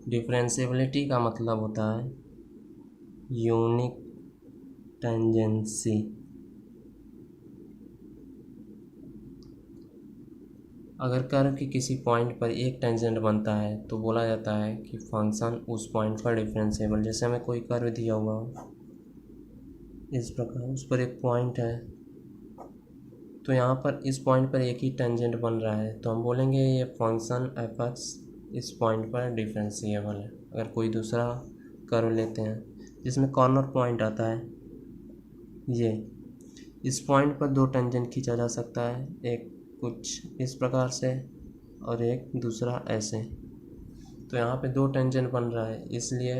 Differentiability का मतलब होता है यूनिक टेंजेंसी। अगर कर्व के किसी पॉइंट पर एक टेंजेंट बनता है तो बोला जाता है कि फंक्शन उस पॉइंट पर डिफरेंशिएबल। जैसे हमें कोई कर्व दिया हुआ हो इस प्रकार, उस पर एक पॉइंट है, तो यहाँ पर इस पॉइंट पर एक ही टेंजेंट बन रहा है, तो हम बोलेंगे ये फंक्शन एफ एक्स इस पॉइंट पर डिफरेंशिएबल है। अगर कोई दूसरा कर्व लेते हैं जिसमें कॉर्नर पॉइंट आता है, ये इस पॉइंट पर दो टेंजेंट खींचा जा सकता है, एक कुछ इस प्रकार से और एक दूसरा ऐसे। तो यहाँ पे दो टेंजेंट बन रहा है, इसलिए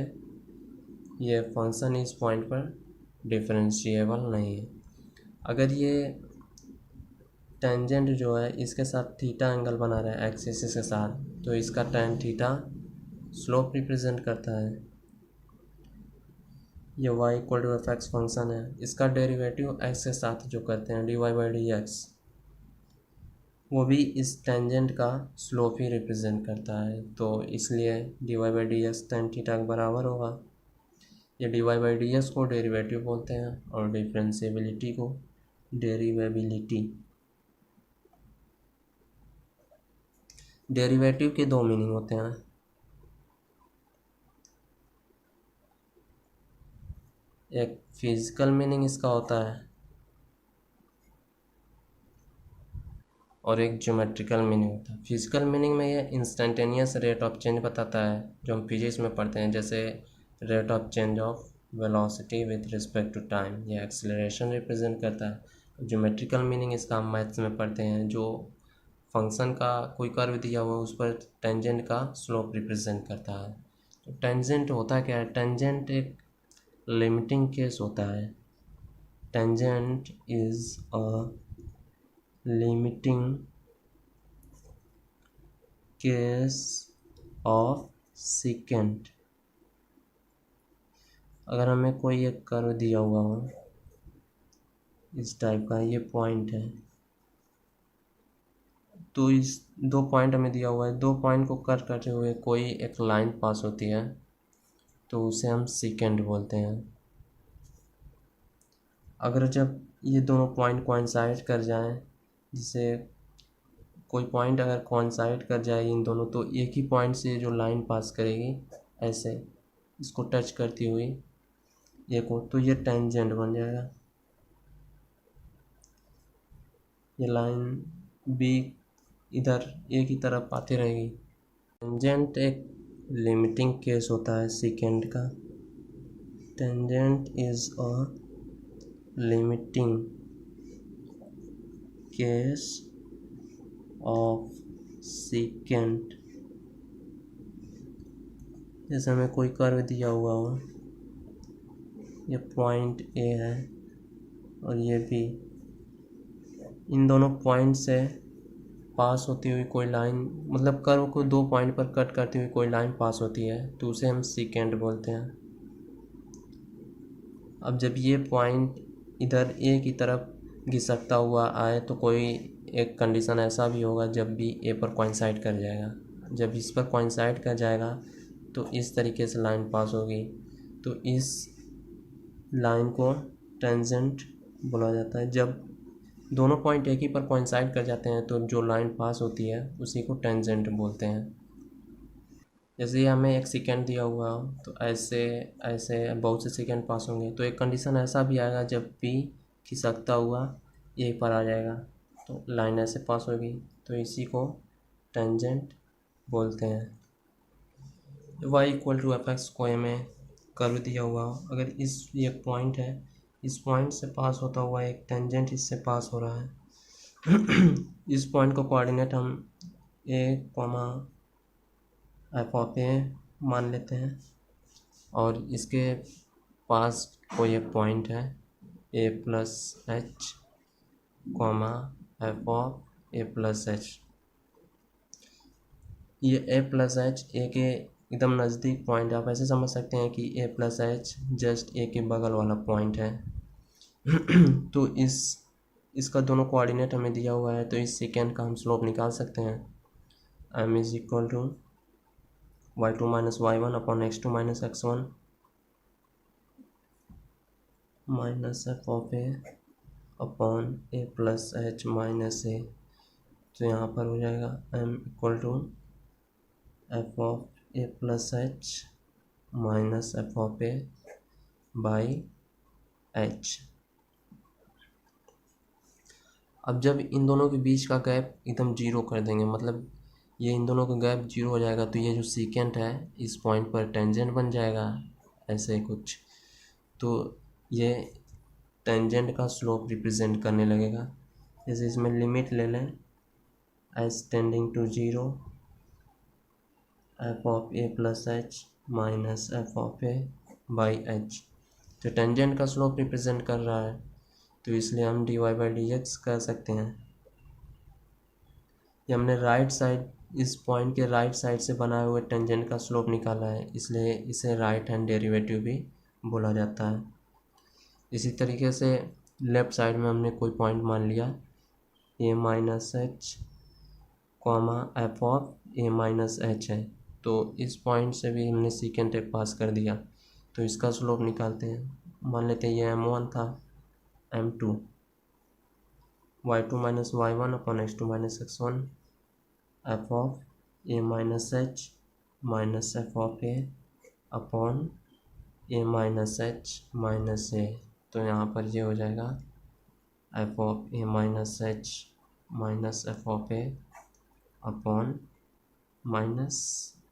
ये फंक्शन इस पॉइंट पर डिफरेंशिएबल नहीं है। अगर ये टेंजेंट जो है इसके साथ थीटा एंगल बना रहा है एक्स एक्सिस के साथ, तो इसका tan थीटा स्लोप रिप्रेजेंट करता है। ये y equal to f x function है, इसका डेरिवेटिव x के साथ जो करते हैं dy बाई डी एक्स, वो भी इस टेंजेंट का स्लोप ही रिप्रेजेंट करता है। तो इसलिए dy by d x tan theta के बराबर होगा। ये dy बाई डी एक्स को डेरिवेटिव बोलते हैं और डिफरेंशिएबिलिटी को डेरिवेबिलिटी। डेरिवेटिव के दो मीनिंग होते हैं, एक फिजिकल मीनिंग इसका होता है और एक ज्योमेट्रिकल मीनिंग होता है। फिजिकल मीनिंग में ये इंस्टेंटेनियस रेट ऑफ चेंज बताता है, जो हम फिजिक्स में पढ़ते हैं, जैसे rate of change of velocity with respect to time, ये एक्सेलरेशन रिप्रेजेंट करता है। ज्योमेट्रिकल मीनिंग इसका हम मैथ्स में पढ़ते हैं, जो फंक्शन का कोई कर्व दिया हुआ उस पर टेंजेंट का स्लोप रिप्रेजेंट करता है। तो टेंजेंट होता क्या है? टेंजेंट एक लिमिटिंग केस होता है। Tangent is a limiting case of secant। अगर हमें कोई एक कर्व दिया हुआ हो इस टाइप का, ये पॉइंट है, तो इस दो पॉइंट हमें दिया हुआ है, दो पॉइंट को कट करते हुए कोई एक लाइन पास होती है, तो उसे हम सेकेंड बोलते हैं। अगर जब ये दोनों पॉइंट कोइंसाइड कर जाएं, जिसे कोई पॉइंट अगर कोइंसाइड कर जाए इन दोनों, तो एक ही पॉइंट से जो लाइन पास करेगी ऐसे इसको टच करती हुई ये को, तो ये टेंजेंट बन जाएगा। ये लाइन बी इधर ए की तरफ आती रहेगी। टेंजेंट एक लिमिटिंग केस होता है सेकेंड का। Tangent is a limiting case of second. जैसे हमें कोई कर्व दिया हुआ हो, ये पॉइंट ए है और ये बी, इन दोनों पॉइंट से पास होती हुई कोई लाइन, मतलब कर्व को दो पॉइंट पर कट करती हुई कोई लाइन पास होती है, तो उसे हम सेकेंड बोलते हैं। अब जब ये पॉइंट इधर ए की तरफ घिसकता हुआ आए, तो कोई एक कंडीशन ऐसा भी होगा जब भी ए पर कोइंसाइड कर जाएगा। जब इस पर कोइंसाइड कर जाएगा तो इस तरीके से लाइन पास होगी, तो इस लाइन को टेंजेंट बोला जाता है। जब दोनों पॉइंट एक ही पर कोइंसाइड कर जाते हैं तो जो लाइन पास होती है उसी को टेंजेंट बोलते हैं। जैसे ये हमें एक सेकेंड दिया हुआ हो, तो ऐसे ऐसे बहुत से सेकेंड पास होंगे, तो एक कंडीशन ऐसा भी आएगा जब भी खिसकता हुआ ए पर आ जाएगा तो लाइन ऐसे पास होगी, तो इसी को टेंजेंट बोलते हैं। y equal to f x को हमें कर्व दिया हुआ हो, अगर इस ये पॉइंट है, इस पॉइंट से पास होता हुआ एक टेंजेंट इससे पास हो रहा है इस पॉइंट को कोऑर्डिनेट हम ए कॉमा एफ ऑफ ए मान लेते हैं, और इसके पास कोई एक पॉइंट है A plus H comma F of A plus H. ये ए प्लस एच ए के एकदम नज़दीक पॉइंट, आप ऐसे समझ सकते हैं कि ए प्लस एच जस्ट ए के बगल वाला पॉइंट है तो इसका दोनों कोऑर्डिनेट हमें दिया हुआ है, तो इस सेकेंड का हम स्लोप निकाल सकते हैं। m is equal to y2 minus y1 upon x2 minus x1 minus F of A upon A plus H minus A. तो यहाँ पर हो जाएगा m equal to F of A plus H minus F of A by H. अब जब इन दोनों के बीच का गैप एकदम जीरो कर देंगे, मतलब ये इन दोनों का गैप जीरो हो जाएगा, तो ये जो सीकेंट है इस पॉइंट पर टेंजेंट बन जाएगा, ऐसे कुछ। तो ये टेंजेंट का स्लोप रिप्रेजेंट करने लगेगा। जैसे इसमें लिमिट ले लें h tending to zero f of A plus H minus F of A by h. तो टेंजेंट का स्लोप रिप्रेजेंट कर रहा है, तो इसलिए हम dy बाई डी एक्स कर सकते हैं। ये हमने राइट साइड, इस पॉइंट के राइट साइड से बनाए हुए टेंजेंट का स्लोप निकाला है, इसलिए इसे राइट हैंड डेरिवेटिव भी बोला जाता है। इसी तरीके से लेफ़्ट साइड में हमने कोई पॉइंट मान लिया A minus H comma F of A minus H है, तो इस पॉइंट से भी हमने सीकेंट एक पास कर दिया, तो इसका स्लोप निकालते हैं। मान लेते हैं ये m1 था, m2 y2 minus y1 upon x2 minus x1 F of A minus H minus F of A upon A minus H minus A. तो यहाँ पर ये हो जाएगा F of A minus H minus F of A upon minus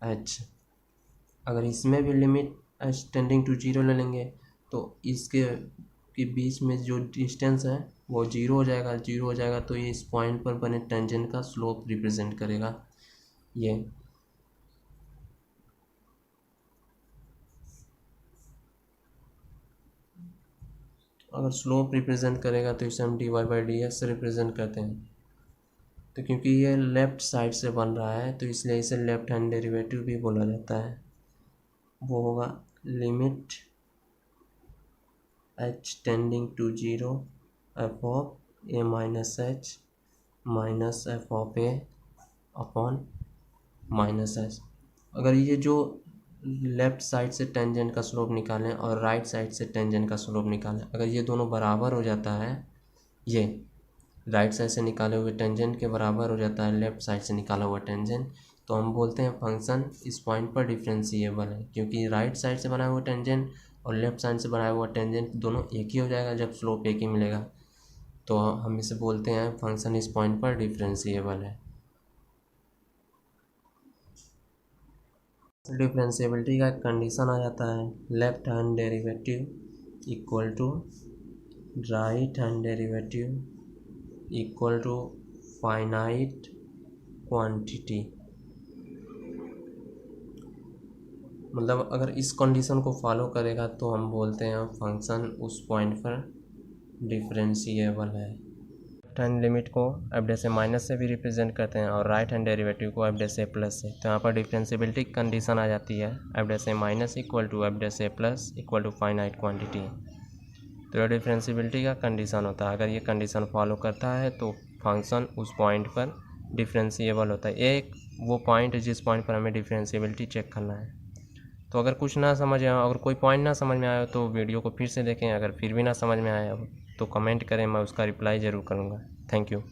H. अगर इसमें भी limit H tending to zero ले लेंगे तो इसके के बीच में जो डिस्टेंस है वो जीरो हो जाएगा। जीरो हो जाएगा तो ये इस पॉइंट पर बने टेंजेंट का स्लोप रिप्रेजेंट करेगा। ये अगर स्लोप रिप्रेजेंट करेगा तो इसे हम d y by d x से रिप्रेजेंट करते हैं। तो क्योंकि ये लेफ़्ट साइड से बन रहा है तो इसलिए इसे लेफ़्ट हैंड डेरिवेटिव भी बोला जाता है। वो होगा limit H tending to zero f of A minus H minus F of A upon minus H. अगर ये जो लेफ़्ट साइड से टेंजेंट का स्लोप निकालें और राइट साइड से टेंजेंट का स्लोप निकालें, अगर ये दोनों बराबर हो जाता है, ये राइट साइड से निकाले हुए टेंजेंट के बराबर हो जाता है लेफ़्ट साइड से निकाला हुआ टेंजेंट, तो हम बोलते हैं फंक्शन इस पॉइंट पर डिफरेंशिएबल है। क्योंकि राइट साइड से बनाया हुआ टेंजेंट और लेफ़्ट साइड से बनाया हुआ टेंजेंट दोनों एक ही हो जाएगा जब स्लोप एक ही मिलेगा, तो हम इसे बोलते हैं फंक्शन इस पॉइंट पर डिफरेंशिएबल है। डिफरेंशिएबिलिटी का एक कंडीशन आ जाता है left hand derivative equal to right hand derivative equal to finite quantity. मतलब अगर इस कंडीशन को फॉलो करेगा तो हम बोलते हैं फंक्शन उस पॉइंट पर डिफरेंशिएबल है। लेफ्ट हैंड लिमिट को एफ डैश ए माइनस से भी रिप्रेजेंट करते हैं और राइट हैंड डेरिवेटिव को एफ डैश ए प्लस से। तो यहाँ पर डिफरेंशिएबिलिटी कंडीशन आ जाती है f dash a minus equal to f dash a plus equal to finite quantity. तो ये डिफरेंशिएबिलिटी का कंडीशन होता है। अगर ये कंडीशन फॉलो करता है तो फंक्शन उस पॉइंट पर डिफरेंशिएबल होता है। एक वो पॉइंट है जिस पॉइंट पर हमें डिफरेंशिएबिलिटी चेक करना है। तो अगर कुछ ना समझ आए, अगर कोई पॉइंट ना समझ में आया तो वीडियो को फिर से देखें। अगर फिर भी ना समझ में आया तो कमेंट करें, मैं उसका रिप्लाई ज़रूर करूँगा। Thank you.